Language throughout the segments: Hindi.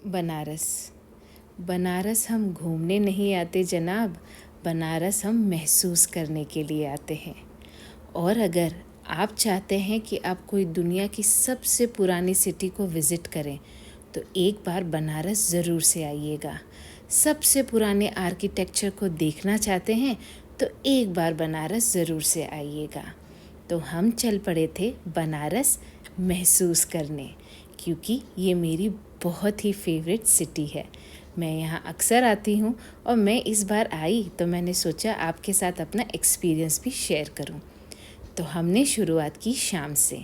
बनारस। बनारस हम घूमने नहीं आते जनाब, बनारस हम महसूस करने के लिए आते हैं। और अगर आप चाहते हैं कि आप कोई दुनिया की सबसे पुरानी सिटी को विज़िट करें तो एक बार बनारस ज़रूर से आइएगा। सबसे पुराने आर्किटेक्चर को देखना चाहते हैं तो एक बार बनारस ज़रूर से आइएगा। तो हम चल पड़े थे बनारस महसूस करने, क्योंकि ये मेरी बहुत ही फेवरेट सिटी है। मैं यहाँ अक्सर आती हूँ और मैं इस बार आई तो मैंने सोचा आपके साथ अपना एक्सपीरियंस भी शेयर करूँ। तो हमने शुरुआत की शाम से।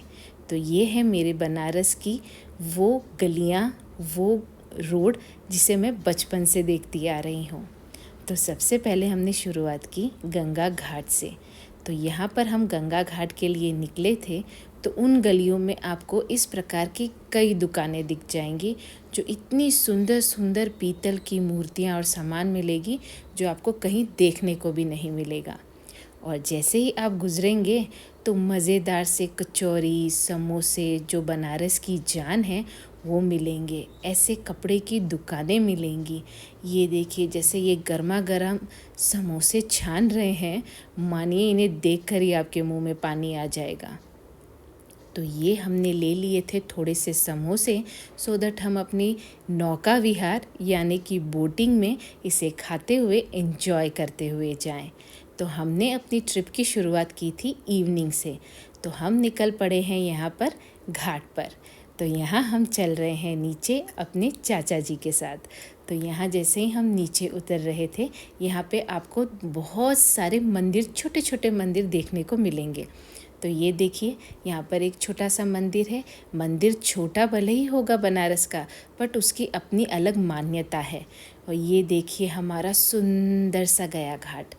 तो ये है मेरे बनारस की वो गलियाँ, वो रोड जिसे मैं बचपन से देखती आ रही हूँ। तो सबसे पहले हमने शुरुआत की गंगा घाट से। तो यहाँ पर हम गंगा घाट के लिए निकले थे तो उन गलियों में आपको इस प्रकार की कई दुकानें दिख जाएंगी जो इतनी सुंदर सुंदर पीतल की मूर्तियाँ और सामान मिलेगी जो आपको कहीं देखने को भी नहीं मिलेगा। और जैसे ही आप गुजरेंगे तो मज़ेदार से कचौरी, समोसे जो बनारस की जान है वो मिलेंगे। ऐसे कपड़े की दुकानें मिलेंगी। ये देखिए, जैसे ये गर्मा गर्म समोसे छान रहे हैं, मानिए इन्हें देखकर ही आपके मुंह में पानी आ जाएगा। तो ये हमने ले लिए थे थोड़े से समोसे सो दैट हम अपनी नौका विहार यानी कि बोटिंग में इसे खाते हुए एंजॉय करते हुए जाएं। तो हमने अपनी ट्रिप की शुरुआत की थी इवनिंग से। तो हम निकल पड़े हैं यहाँ पर घाट पर। तो यहाँ हम चल रहे हैं नीचे अपने चाचा जी के साथ। तो यहाँ जैसे ही हम नीचे उतर रहे थे, यहाँ पे आपको बहुत सारे मंदिर, छोटे छोटे मंदिर देखने को मिलेंगे। तो ये देखिए, यहाँ पर एक छोटा सा मंदिर है। मंदिर छोटा भले ही होगा बनारस का, बट उसकी अपनी अलग मान्यता है। और ये देखिए हमारा सुंदर सा गया घाट।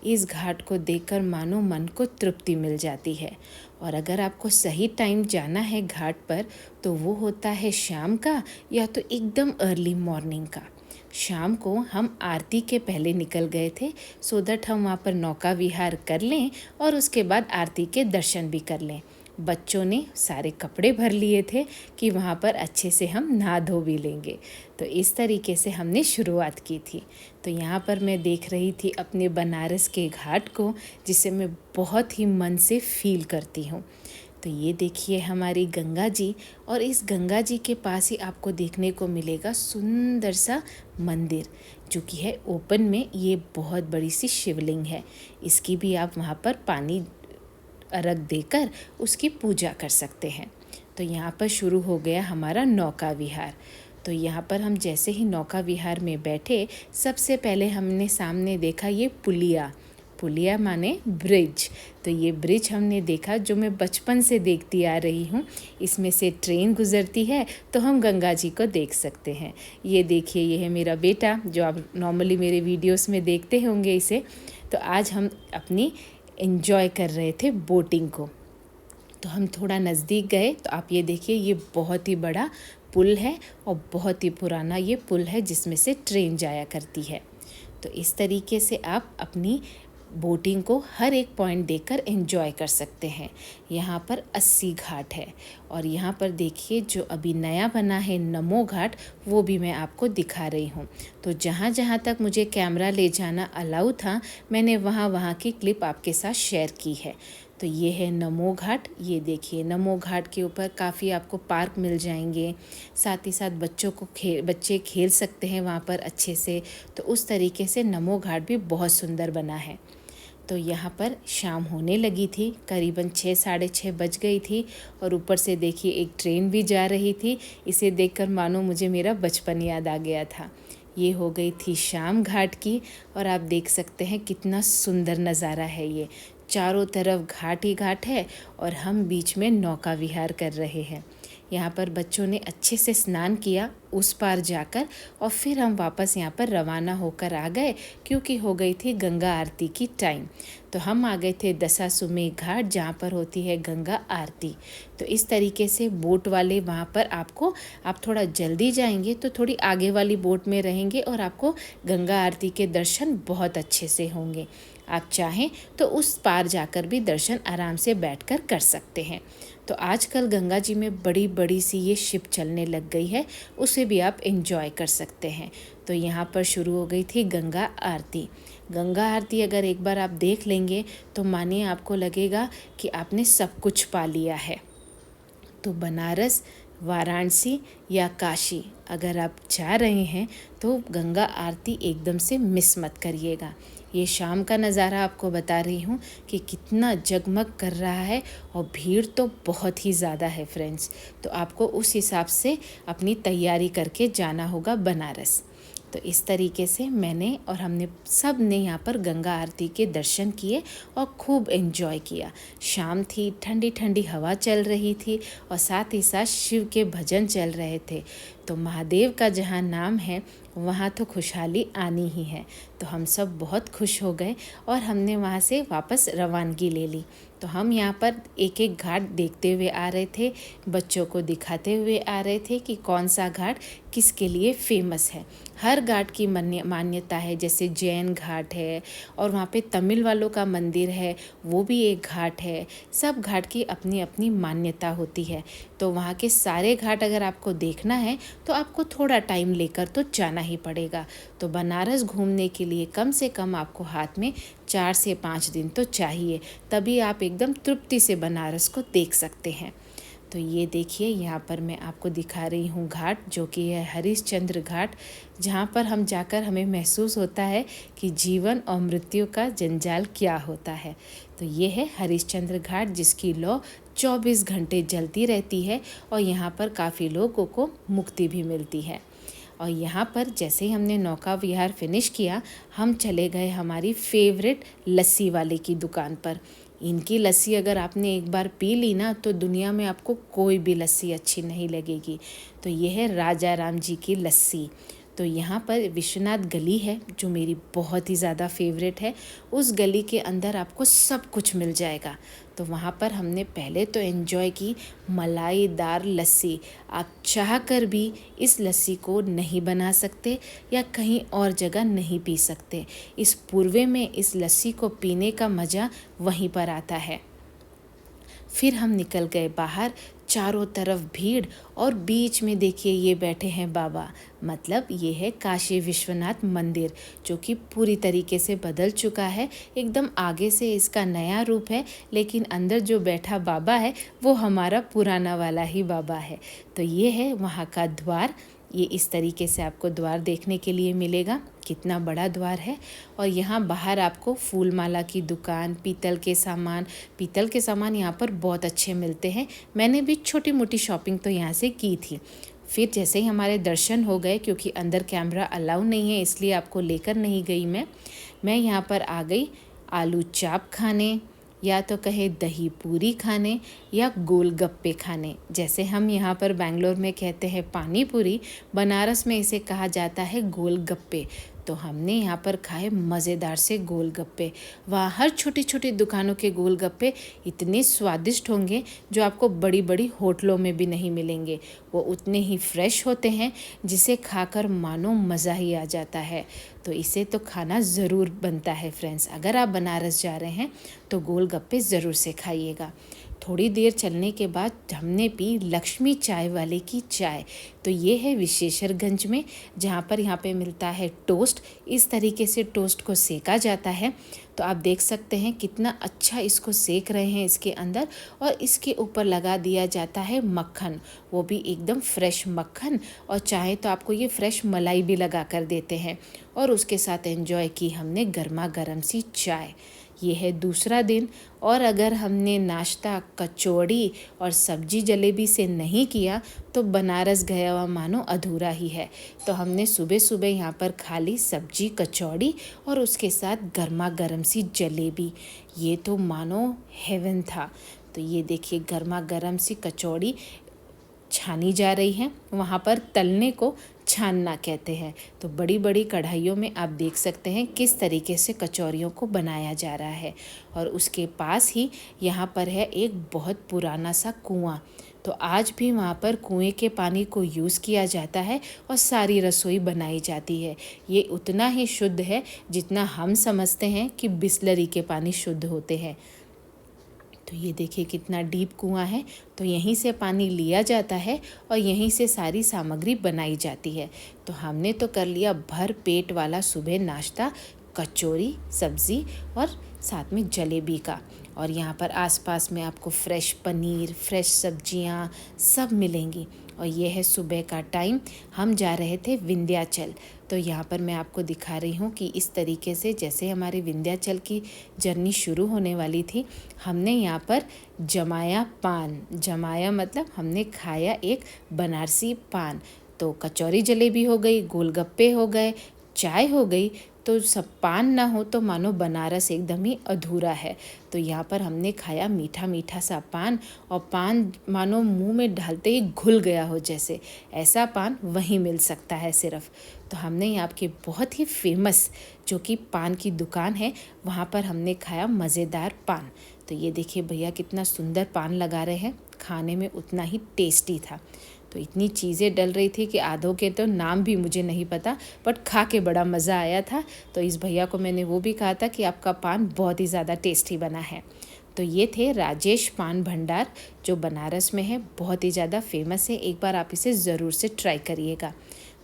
इस घाट को देखकर मानो मन को तृप्ति मिल जाती है। और अगर आपको सही टाइम जाना है घाट पर तो वो होता है शाम का या तो एकदम अर्ली मॉर्निंग का। शाम को हम आरती के पहले निकल गए थे सो दैट हम वहाँ पर नौका विहार कर लें और उसके बाद आरती के दर्शन भी कर लें। बच्चों ने सारे कपड़े भर लिए थे कि वहाँ पर अच्छे से हम नहा धो भी लेंगे। तो इस तरीके से हमने शुरुआत की थी। तो यहाँ पर मैं देख रही थी अपने बनारस के घाट को, जिसे मैं बहुत ही मन से फील करती हूँ। तो ये देखिए हमारी गंगा जी, और इस गंगा जी के पास ही आपको देखने को मिलेगा सुंदर सा मंदिर जो कि है ओपन में। ये बहुत बड़ी सी शिवलिंग है। इसकी भी आप वहाँ पर पानी अर्घ देकर उसकी पूजा कर सकते हैं। तो यहाँ पर शुरू हो गया हमारा नौका विहार। तो यहाँ पर हम जैसे ही नौका विहार में बैठे, सबसे पहले हमने सामने देखा ये पुलिया। पुलिया माने ब्रिज। तो ये ब्रिज हमने देखा जो मैं बचपन से देखती आ रही हूँ। इसमें से ट्रेन गुजरती है तो हम गंगा जी को देख सकते हैं। ये देखिए, ये है मेरा बेटा जो आप नॉर्मली मेरे वीडियोस में देखते होंगे इसे। तो आज हम अपनी एंजॉय कर रहे थे बोटिंग को। तो हम थोड़ा नज़दीक गए तो आप ये देखिए, ये बहुत ही बड़ा पुल है और बहुत ही पुराना ये पुल है जिसमें से ट्रेन जाया करती है। तो इस तरीके से आप अपनी बोटिंग को हर एक पॉइंट देखकर एंजॉय कर सकते हैं। यहाँ पर 80 घाट है और यहाँ पर देखिए जो अभी नया बना है नमो घाट, वो भी मैं आपको दिखा रही हूँ। तो जहाँ जहाँ तक मुझे कैमरा ले जाना अलाउ था, मैंने वहाँ की क्लिप आपके साथ शेयर की है। तो ये है नमो घाट। ये देखिए, नमो घाट के ऊपर काफ़ी आपको पार्क मिल जाएंगे, साथ ही साथ बच्चे खेल सकते हैं वहाँ पर अच्छे से। तो उस तरीके से नमो घाट भी बहुत सुंदर बना है। तो यहाँ पर शाम होने लगी थी, करीबन 6 साढ़े 6 बज गई थी और ऊपर से देखिए एक ट्रेन भी जा रही थी। इसे देखकर मानो मुझे मेरा बचपन याद आ गया था। ये हो गई थी शाम घाट की और आप देख सकते हैं कितना सुंदर नज़ारा है ये। चारों तरफ घाट ही घाट है और हम बीच में नौका विहार कर रहे हैं। यहाँ पर बच्चों ने अच्छे से स्नान किया उस पार जाकर और फिर हम वापस यहाँ पर रवाना होकर आ गए, क्योंकि हो गई थी गंगा आरती की टाइम। तो हम आ गए थे दशाश्वमेध घाट जहाँ पर होती है गंगा आरती। तो इस तरीके से बोट वाले वहाँ पर आप थोड़ा जल्दी जाएंगे तो थोड़ी आगे वाली बोट में रहेंगे और आपको गंगा आरती के दर्शन बहुत अच्छे से होंगे। आप चाहें तो उस पार जाकर भी दर्शन आराम से बैठकर कर सकते हैं। तो आजकल गंगा जी में बड़ी बड़ी सी ये शिप चलने लग गई है, उसे भी आप एंजॉय कर सकते हैं। तो यहाँ पर शुरू हो गई थी गंगा आरती। गंगा आरती अगर एक बार आप देख लेंगे तो मानिए आपको लगेगा कि आपने सब कुछ पा लिया है। तो बनारस, वाराणसी या काशी अगर आप जा रहे हैं तो गंगा आरती एकदम से मिस मत करिएगा। ये शाम का नज़ारा आपको बता रही हूँ कि कितना जगमग कर रहा है और भीड़ तो बहुत ही ज़्यादा है फ्रेंड्स। तो आपको उस हिसाब से अपनी तैयारी करके जाना होगा बनारस। तो इस तरीके से मैंने और हमने सब ने यहाँ पर गंगा आरती के दर्शन किए और खूब एंजॉय किया। शाम थी, ठंडी ठंडी हवा चल रही थी और साथ ही साथ शिव के भजन चल रहे थे। तो महादेव का जहाँ नाम है वहाँ तो खुशहाली आनी ही है। तो हम सब बहुत खुश हो गए और हमने वहाँ से वापस रवानगी ले ली। तो हम यहाँ पर एक एक घाट देखते हुए आ रहे थे, बच्चों को दिखाते हुए आ रहे थे कि कौन सा घाट किसके लिए फेमस है। हर घाट की मान्यता है, जैसे जैन घाट है और वहाँ पे तमिल वालों का मंदिर है, वो भी एक घाट है। सब घाट की अपनी अपनी मान्यता होती है। तो वहाँ के सारे घाट अगर आपको देखना है तो आपको थोड़ा टाइम लेकर तो जाना ही पड़ेगा। तो बनारस घूमने के लिए कम से कम आपको हाथ में 4 से 5 दिन तो चाहिए, तभी आप एकदम तृप्ति से बनारस को देख सकते हैं। तो ये देखिए यहाँ पर मैं आपको दिखा रही हूँ घाट, जो कि है हरिश्चंद्र घाट, जहाँ पर हम जाकर हमें महसूस होता है कि जीवन और मृत्यु का जंजाल क्या होता है। तो ये है हरिश्चंद्र घाट, जिसकी लौ 24 घंटे जलती रहती है और यहाँ पर काफ़ी लोगों को मुक्ति भी मिलती है। और यहाँ पर जैसे ही हमने नौका विहार फिनिश किया, हम चले गए हमारी फेवरेट लस्सी वाले की दुकान पर। इनकी लस्सी अगर आपने एक बार पी ली ना तो दुनिया में आपको कोई भी लस्सी अच्छी नहीं लगेगी। तो ये है राजा राम जी की लस्सी। तो यहाँ पर विश्वनाथ गली है जो मेरी बहुत ही ज़्यादा फेवरेट है। उस गली के अंदर आपको सब कुछ मिल जाएगा। तो वहाँ पर हमने पहले तो एंजॉय की मलाईदार लस्सी। आप चाह कर भी इस लस्सी को नहीं बना सकते या कहीं और जगह नहीं पी सकते। इस पूर्वे में इस लस्सी को पीने का मज़ा वहीं पर आता है। फिर हम निकल गए बाहर, चारों तरफ भीड़ और बीच में देखिए ये बैठे हैं बाबा, मतलब ये है काशी विश्वनाथ मंदिर, जो कि पूरी तरीके से बदल चुका है। एकदम आगे से इसका नया रूप है, लेकिन अंदर जो बैठा बाबा है वो हमारा पुराना वाला ही बाबा है। तो ये है वहाँ का द्वार। ये इस तरीके से आपको द्वार देखने के लिए मिलेगा, कितना बड़ा द्वार है। और यहाँ बाहर आपको फूल माला की दुकान, पीतल के सामान यहाँ पर बहुत अच्छे मिलते हैं। मैंने भी छोटी मोटी शॉपिंग तो यहाँ से की थी। फिर जैसे ही हमारे दर्शन हो गए, क्योंकि अंदर कैमरा अलाउ नहीं है इसलिए आपको लेकर नहीं गई मैं यहाँ पर आ गई आलू चाप खाने, या तो कहे दही पूरी खाने, या गोलगप्पे खाने। जैसे हम यहाँ पर बेंगलोर में कहते हैं पानी पूरी, बनारस में इसे कहा जाता है गोलगप्पे। तो हमने यहाँ पर खाए मज़ेदार से गोलगप्पे। वहाँ हर छोटी छोटी दुकानों के गोलगप्पे इतने स्वादिष्ट होंगे जो आपको बड़ी बड़ी होटलों में भी नहीं मिलेंगे। वो उतने ही फ्रेश होते हैं जिसे खाकर मानो मज़ा ही आ जाता है। तो इसे तो खाना ज़रूर बनता है फ्रेंड्स। अगर आप बनारस जा रहे हैं तो गोलगप्पे ज़रूर से खाइएगा। थोड़ी देर चलने के बाद हमने पी लक्ष्मी चाय वाले की चाय। तो ये है विशेषरगंज में, जहाँ पर यहाँ पे मिलता है टोस्ट। इस तरीके से टोस्ट को सेका जाता है। तो आप देख सकते हैं कितना अच्छा इसको सेक रहे हैं इसके अंदर, और इसके ऊपर लगा दिया जाता है मक्खन, वो भी एकदम फ्रेश मक्खन, और चाहे तो आपको ये फ्रेश मलाई भी लगा कर देते हैं। और उसके साथ एंजॉय की हमने गर्मा गर्म सी चाय। ये है दूसरा दिन। और अगर हमने नाश्ता कचौड़ी और सब्जी जलेबी से नहीं किया तो बनारस गया हुआ मानो अधूरा ही है। तो हमने सुबह सुबह यहाँ पर खा ली सब्जी कचौड़ी और उसके साथ गर्मा गर्म सी जलेबी। ये तो मानो हेवन था। तो ये देखिए गर्मा गर्म सी कचौड़ी छानी जा रही है, वहाँ पर तलने को छानना कहते हैं। तो बड़ी बड़ी कढ़ाइयों में आप देख सकते हैं किस तरीके से कचौरियों को बनाया जा रहा है। और उसके पास ही यहाँ पर है एक बहुत पुराना सा कुआं। तो आज भी वहाँ पर कुएं के पानी को यूज़ किया जाता है और सारी रसोई बनाई जाती है। ये उतना ही शुद्ध है जितना हम समझते हैं कि बिसलरी के पानी शुद्ध होते हैं। तो ये देखिए कितना डीप कुआं है। तो यहीं से पानी लिया जाता है और यहीं से सारी सामग्री बनाई जाती है। तो हमने तो कर लिया भर पेट वाला सुबह नाश्ता, कचौरी, सब्ज़ी और साथ में जलेबी का। और यहाँ पर आसपास में आपको फ्रेश पनीर, फ्रेश सब्जियाँ सब मिलेंगी। और ये है सुबह का टाइम, हम जा रहे थे विंध्याचल। तो यहाँ पर मैं आपको दिखा रही हूँ कि इस तरीके से जैसे हमारी विंध्याचल की जर्नी शुरू होने वाली थी, हमने यहाँ पर जमाया पान। जमाया मतलब हमने खाया एक बनारसी पान। तो कचौरी जलेबी हो गई, गोलगप्पे हो गए, चाय हो गई। तो सब पान ना हो तो मानो बनारस एकदम ही अधूरा है। तो यहाँ पर हमने खाया मीठा मीठा सा पान, और पान मानो मुंह में डालते ही घुल गया हो जैसे, ऐसा पान वहीं मिल सकता है सिर्फ। तो हमने यहाँ के बहुत ही फेमस जो कि पान की दुकान है, वहाँ पर हमने खाया मज़ेदार पान। तो ये देखिए भैया कितना सुंदर पान लगा रहे हैं, खाने में उतना ही टेस्टी था। तो इतनी चीज़ें डल रही थी कि आधों के तो नाम भी मुझे नहीं पता, बट खा के बड़ा मज़ा आया था। तो इस भैया को मैंने वो भी कहा था कि आपका पान बहुत ही ज़्यादा टेस्टी बना है। तो ये थे राजेश पान भंडार, जो बनारस में है, बहुत ही ज़्यादा फेमस है। एक बार आप इसे ज़रूर से ट्राई करिएगा।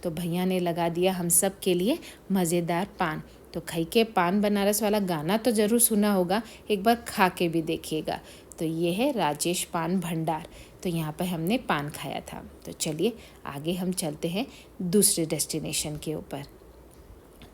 तो भैया ने लगा दिया हम सब के लिए मज़ेदार पान। तो खाई के पान बनारस वाला गाना तो ज़रूर सुना होगा, एक बार खा के भी देखिएगा। तो ये है राजेश पान भंडार। तो यहाँ पर हमने पान खाया था। तो चलिए आगे हम चलते हैं दूसरे डेस्टिनेशन के ऊपर।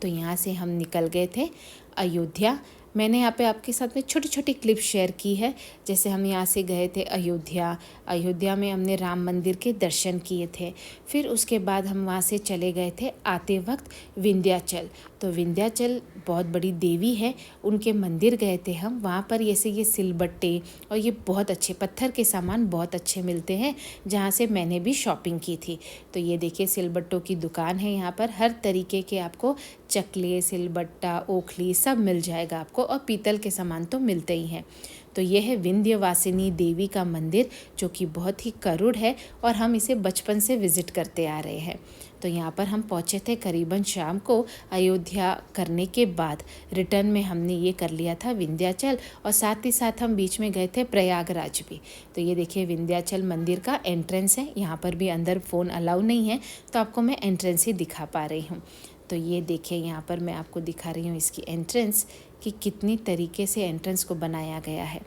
तो यहाँ से हम निकल गए थे अयोध्या। मैंने यहाँ पे आपके साथ में छोटी छोटी क्लिप शेयर की है। जैसे हम यहाँ से गए थे अयोध्या में हमने राम मंदिर के दर्शन किए थे। फिर उसके बाद हम वहाँ से चले गए थे आते वक्त विंध्याचल। तो विंध्याचल बहुत बड़ी देवी है, उनके मंदिर गए थे हम। वहाँ पर जैसे ये सिलबट्टे और ये बहुत अच्छे पत्थर के सामान बहुत अच्छे मिलते हैं, जहाँ से मैंने भी शॉपिंग की थी। तो ये देखिए सिलबट्टों की दुकान है। यहाँ पर हर तरीके के आपको चकले, सिलबट्टा, ओखली सब मिल जाएगा आपको, और पीतल के सामान तो मिलते ही हैं। तो ये है विंध्यवासिनी देवी का मंदिर, जो कि बहुत ही करुड़ है, और हम इसे बचपन से विज़िट करते आ रहे हैं। तो यहाँ पर हम पहुँचे थे करीबन शाम को। अयोध्या करने के बाद रिटर्न में हमने ये कर लिया था विंध्याचल, और साथ ही साथ हम बीच में गए थे प्रयागराज भी। तो ये देखिए विंध्याचल मंदिर का एंट्रेंस है। यहाँ पर भी अंदर फ़ोन अलाउ नहीं है, तो आपको मैं एंट्रेंस ही दिखा पा रही हूँ। तो ये देखिए यहाँ पर मैं आपको दिखा रही हूँ इसकी एंट्रेंस, कि कितनी तरीके से एंट्रेंस को बनाया गया है।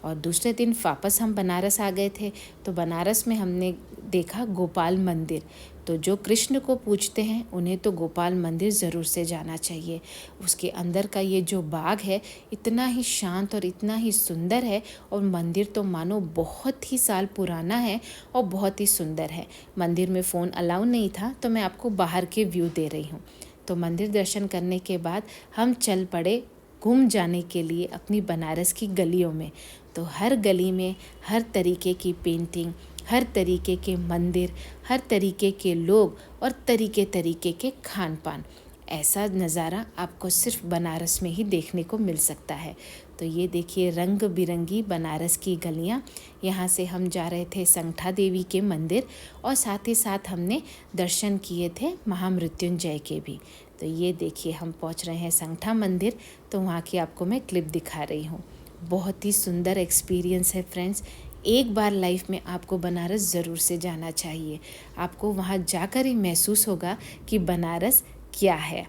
और दूसरे दिन वापस हम बनारस आ गए थे। तो बनारस में हमने देखा गोपाल मंदिर। तो जो कृष्ण को पूजते हैं उन्हें तो गोपाल मंदिर ज़रूर से जाना चाहिए। उसके अंदर का ये जो बाग है इतना ही शांत और इतना ही सुंदर है, और मंदिर तो मानो बहुत ही साल पुराना है और बहुत ही सुंदर है। मंदिर में फ़ोन अलाउ नहीं था, तो मैं आपको बाहर के व्यू दे रही हूँ। तो मंदिर दर्शन करने के बाद हम चल पड़े घूम जाने के लिए अपनी बनारस की गलियों में। तो हर गली में हर तरीके की पेंटिंग, हर तरीके के मंदिर, हर तरीके के लोग और तरीके तरीके के खान पान, ऐसा नज़ारा आपको सिर्फ बनारस में ही देखने को मिल सकता है। तो ये देखिए रंग बिरंगी बनारस की गलियाँ। यहाँ से हम जा रहे थे संगठा देवी के मंदिर, और साथ ही साथ हमने दर्शन किए थे महामृत्युंजय के भी। तो ये देखिए हम पहुँच रहे हैं संगठा मंदिर। तो वहाँ की आपको मैं क्लिप दिखा रही हूँ। बहुत ही सुंदर एक्सपीरियंस है फ्रेंड्स। एक बार लाइफ में आपको बनारस ज़रूर से जाना चाहिए। आपको वहाँ जाकर ही महसूस होगा कि बनारस क्या है।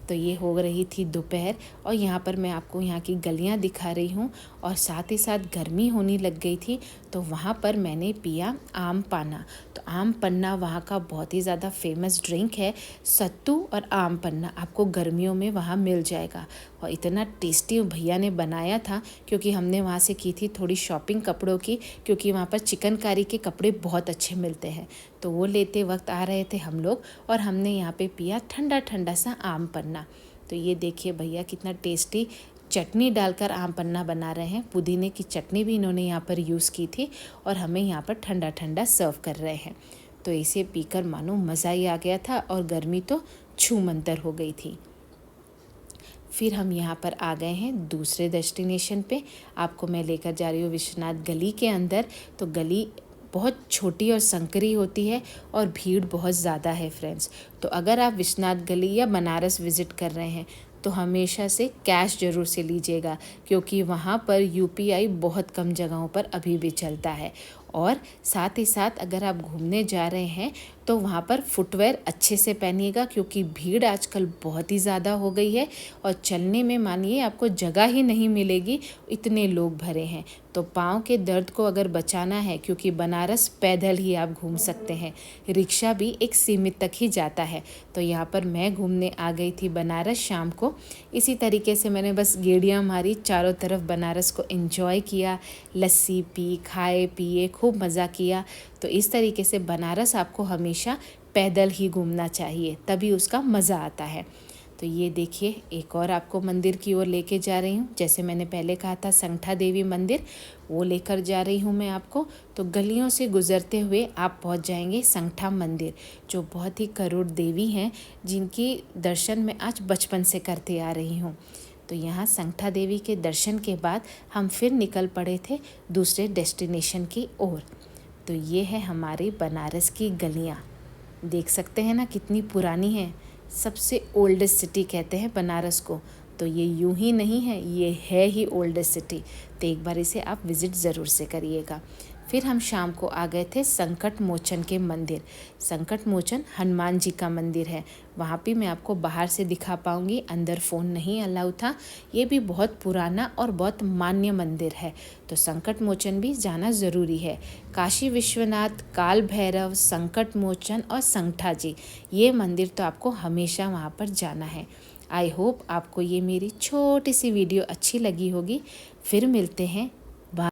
तो ये हो रही थी दोपहर, और यहाँ पर मैं आपको यहाँ की गलियाँ दिखा रही हूँ, और साथ ही साथ गर्मी होने लग गई थी। तो वहाँ पर मैंने पिया आम पन्ना। तो आम पन्ना वहाँ का बहुत ही ज़्यादा फेमस ड्रिंक है। सत्तू और आम पन्ना आपको गर्मियों में वहाँ मिल जाएगा, और इतना टेस्टी भैया ने बनाया था, क्योंकि हमने वहाँ से की थी थोड़ी शॉपिंग कपड़ों की, क्योंकि वहाँ पर चिकनकारी के कपड़े बहुत अच्छे मिलते हैं। तो वो लेते वक्त आ रहे थे हम लोग, और हमने यहाँ पे पिया ठंडा ठंडा सा आम पन्ना। तो ये देखिए भैया कितना टेस्टी चटनी डालकर आम पन्ना बना रहे हैं। पुदीने की चटनी भी इन्होंने यहाँ पर यूज़ की थी, और हमें यहाँ पर ठंडा ठंडा सर्व कर रहे हैं। तो इसे पीकर मानो मज़ा ही आ गया था, और गर्मी तो छूमंतर हो गई थी। फिर हम यहाँ पर आ गए हैं दूसरे डेस्टिनेशन पे। आपको मैं लेकर जा रही हूँ विश्वनाथ गली के अंदर। तो गली बहुत छोटी और संकरी होती है, और भीड़ बहुत ज़्यादा है फ्रेंड्स। तो अगर आप विश्वनाथ गली या बनारस विज़िट कर रहे हैं तो हमेशा से कैश ज़रूर से लीजिएगा, क्योंकि वहाँ पर यूपीआई बहुत कम जगहों पर अभी भी चलता है। और साथ ही साथ अगर आप घूमने जा रहे हैं तो वहाँ पर फुटवेयर अच्छे से पहनिएगा, क्योंकि भीड़ आजकल बहुत ही ज़्यादा हो गई है और चलने में मानिए आपको जगह ही नहीं मिलेगी, इतने लोग भरे हैं। तो पाँव के दर्द को अगर बचाना है, क्योंकि बनारस पैदल ही आप घूम सकते हैं, रिक्शा भी एक सीमित तक ही जाता है। तो यहाँ पर मैं घूमने आ गई थी बनारस शाम को। इसी तरीके से मैंने बस गेड़ियाँ मारी, चारों तरफ बनारस को एंजॉय किया, लस्सी पी, खाए पिए, खूब मज़ा किया। तो इस तरीके से बनारस आपको हमेशा पैदल ही घूमना चाहिए, तभी उसका मज़ा आता है। तो ये देखिए, एक और आपको मंदिर की ओर लेके जा रही हूँ। जैसे मैंने पहले कहा था संगठा देवी मंदिर, वो लेकर जा रही हूँ मैं आपको। तो गलियों से गुजरते हुए आप पहुँच जाएंगे संगठा मंदिर, जो बहुत ही करोड़ देवी हैं, जिनकी दर्शन मैं आज बचपन से करते आ रही हूँ। तो यहाँ संगठा देवी के दर्शन के बाद हम फिर निकल पड़े थे दूसरे डेस्टिनेशन की ओर। तो ये है हमारी बनारस की गलियाँ, देख सकते हैं ना कितनी पुरानी है। सबसे ओल्डेस्ट सिटी कहते हैं बनारस को। तो ये यूं ही नहीं है, ये है ही ओल्डेस्ट सिटी। तो एक बार इसे आप विज़िट ज़रूर से करिएगा। फिर हम शाम को आ गए थे संकट मोचन के मंदिर। संकट मोचन हनुमान जी का मंदिर है। वहाँ भी मैं आपको बाहर से दिखा पाऊँगी, अंदर फ़ोन नहीं अलाउ था। ये भी बहुत पुराना और बहुत मान्य मंदिर है, तो संकट मोचन भी जाना ज़रूरी है। काशी विश्वनाथ, काल भैरव, संकट मोचन और संगठा जी, ये मंदिर तो आपको हमेशा वहाँ पर जाना है। आई होप आपको ये मेरी छोटी सी वीडियो अच्छी लगी होगी। फिर मिलते हैं